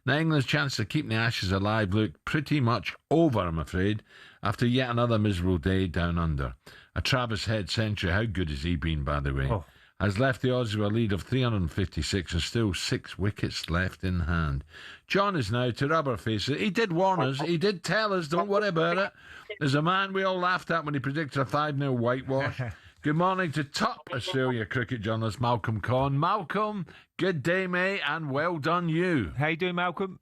Now, England's chance of keeping the Ashes alive look pretty much over, I'm afraid, after yet another miserable day down under. A Travis Head century, how good has he been, by the way, has left the Aussies with a lead of 356 and still 6 wickets left in hand. John is now to rubber faces. He did warn us. He did tell us, don't worry about it. There's a man we all laughed at when he predicted a 5-0 whitewash. Good morning to top Australia cricket journalist Malcolm Conn. Malcolm, good day, mate, and well done you. How you doing, Malcolm?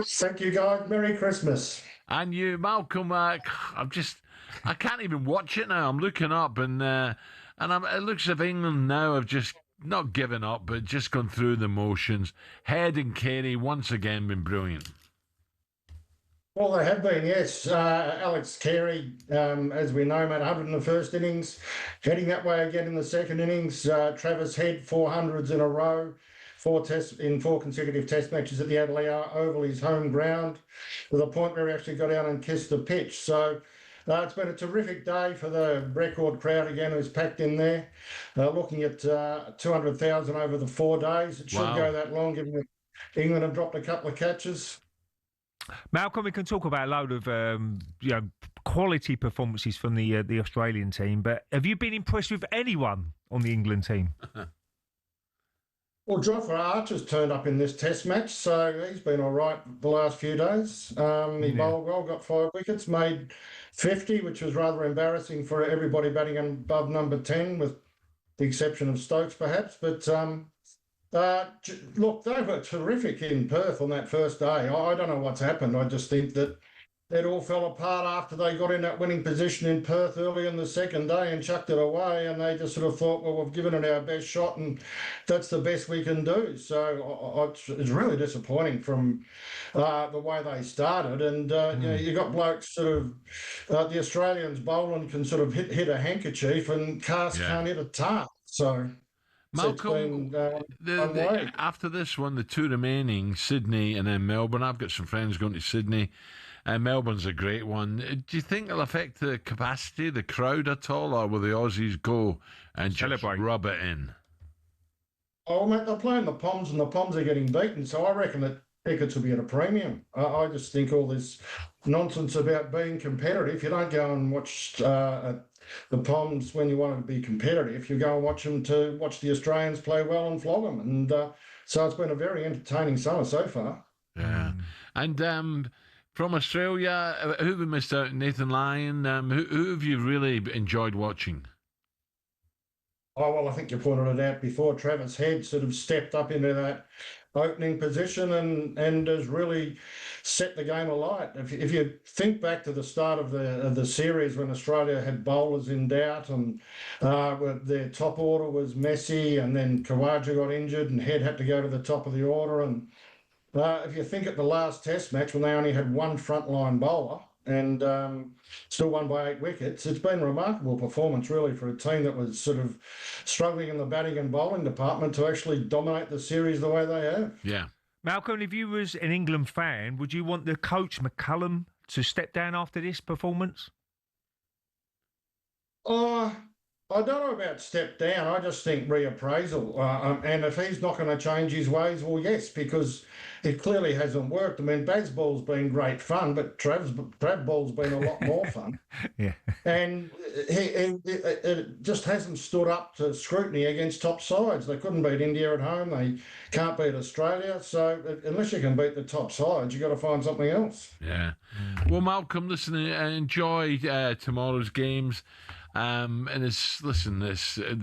Thank you, guys. Merry Christmas. And you, Malcolm. I can't even watch it now. I'm looking up, and it looks as if England now have just not given up, but just gone through the motions. Head and Carey once again been brilliant. Well, they have been, yes. Alex Carey, as we know, made 100 in the first innings, heading that way again in the second innings. Travis Head, 400s in a row, 4 consecutive test matches at the Adelaide Oval, his home ground, to the point where he actually got out and kissed the pitch. So it's been a terrific day for the record crowd again, who's packed in there. Looking at 200,000 over the 4 days. It should go that long, given that England have dropped a couple of catches. Malcolm, we can talk about a load of quality performances from the Australian team, but have you been impressed with anyone on the England team? Well, Jofra Archer's turned up in this test match, so he's been all right the last few days. He bowled well, got 5 wickets, made 50, which was rather embarrassing for everybody batting above number 10, with the exception of Stokes perhaps. But look, they were terrific in Perth on that first day. I don't know what's happened. I just think that it all fell apart after they got in that winning position in Perth early in the second day and chucked it away, and they just sort of thought, well, we've given it our best shot and that's the best we can do. So it's really disappointing from the way they started. And you got blokes sort of, the Australians bowling can sort of hit a handkerchief and Cast can't hit a tart. So Malcolm, after this one, the 2 remaining, Sydney and then Melbourne. I've got some friends going to Sydney. Melbourne's a great one. Do you think it'll affect the capacity, the crowd at all, or will the Aussies go and just rub it in? Oh, mate, they're playing the Poms, and the Poms are getting beaten, so I reckon that tickets will be at a premium. I just think all this nonsense about being competitive, you don't go and watch the Poms when you want to be competitive. You go and watch them to watch the Australians play well and flog them. And so it's been a very entertaining summer so far. Yeah. And from Australia, who have we missed out? Nathan Lyon. Who have you really enjoyed watching? Oh, well, I think you pointed it out before. Travis Head sort of stepped up into that opening position and has really set the game alight. If you think back to the start of the series when Australia had bowlers in doubt and their top order was messy, and then Khawaja got injured and Head had to go to the top of the order. And if you think at the last test match when they only had one frontline bowler and still won by 8 wickets, it's been a remarkable performance really for a team that was sort of struggling in the batting and bowling department to actually dominate the series the way they have. Yeah. Malcolm, if you was an England fan, would you want the coach McCullum to step down after this performance? I don't know about step down. I just think reappraisal. And if he's not going to change his ways, well, yes, because it clearly hasn't worked. I mean, Bazball's been great fun, but Travball's been a lot more fun. Yeah. And it just hasn't stood up to scrutiny against top sides. They couldn't beat India at home. They can't beat Australia. So unless you can beat the top sides, you've got to find something else. Yeah. Well, Malcolm, listen, enjoy tomorrow's games. And the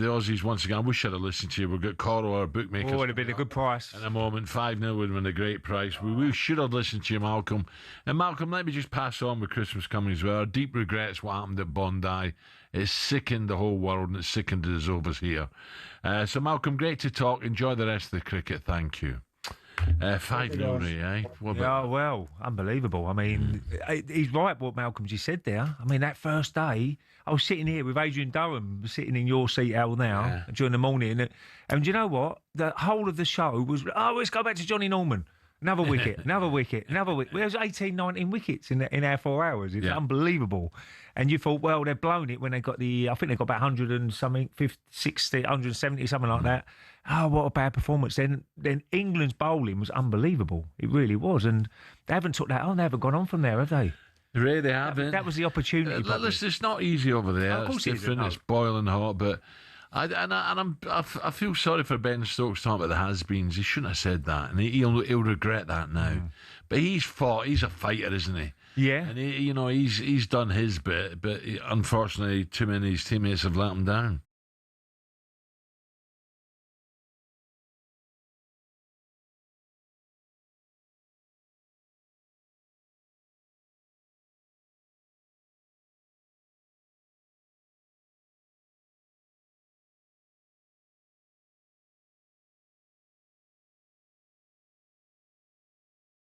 Aussies once again. I wish I'd have listened to you. We've got Coral, our bookmakers. Oh, it would have been a good price. In a moment, 5-0 would have been a great price. We should have listened to you, Malcolm. And Malcolm, let me just pass on with Christmas coming as well. Our deep regrets what happened at Bondi. It's sickened the whole world and it's sickened us over here. So, Malcolm, great to talk. Enjoy the rest of the cricket. Thank you. 5-0, Ray, eh? Well, unbelievable. I mean, he's right what Malcolm just said there. I mean, that first day, I was sitting here with Adrian Durham, sitting in your seat, Al, now, during the morning. And do you know what? The whole of the show was, let's go back to Johnny Norman. another wicket, another wicket, another wicket. There was 18, 19 wickets in our 4 hours. It's unbelievable. And you thought, well, they've blown it when they got I think they got about 100 and something, 50, 60, 170, something like that. Oh, what a bad performance. Then England's bowling was unbelievable. It really was. And they haven't took that on. They haven't gone on from there, have they? Ray, they haven't. That was the opportunity. Listen, it's not easy over there. Of course it's different. It's boiling hot, but I feel sorry for Ben Stokes talking about the has-beens. He shouldn't have said that, and he'll regret that now. But he's fought. He's a fighter, isn't he? Yeah. And he's done his bit, but unfortunately, too many of his teammates have let him down.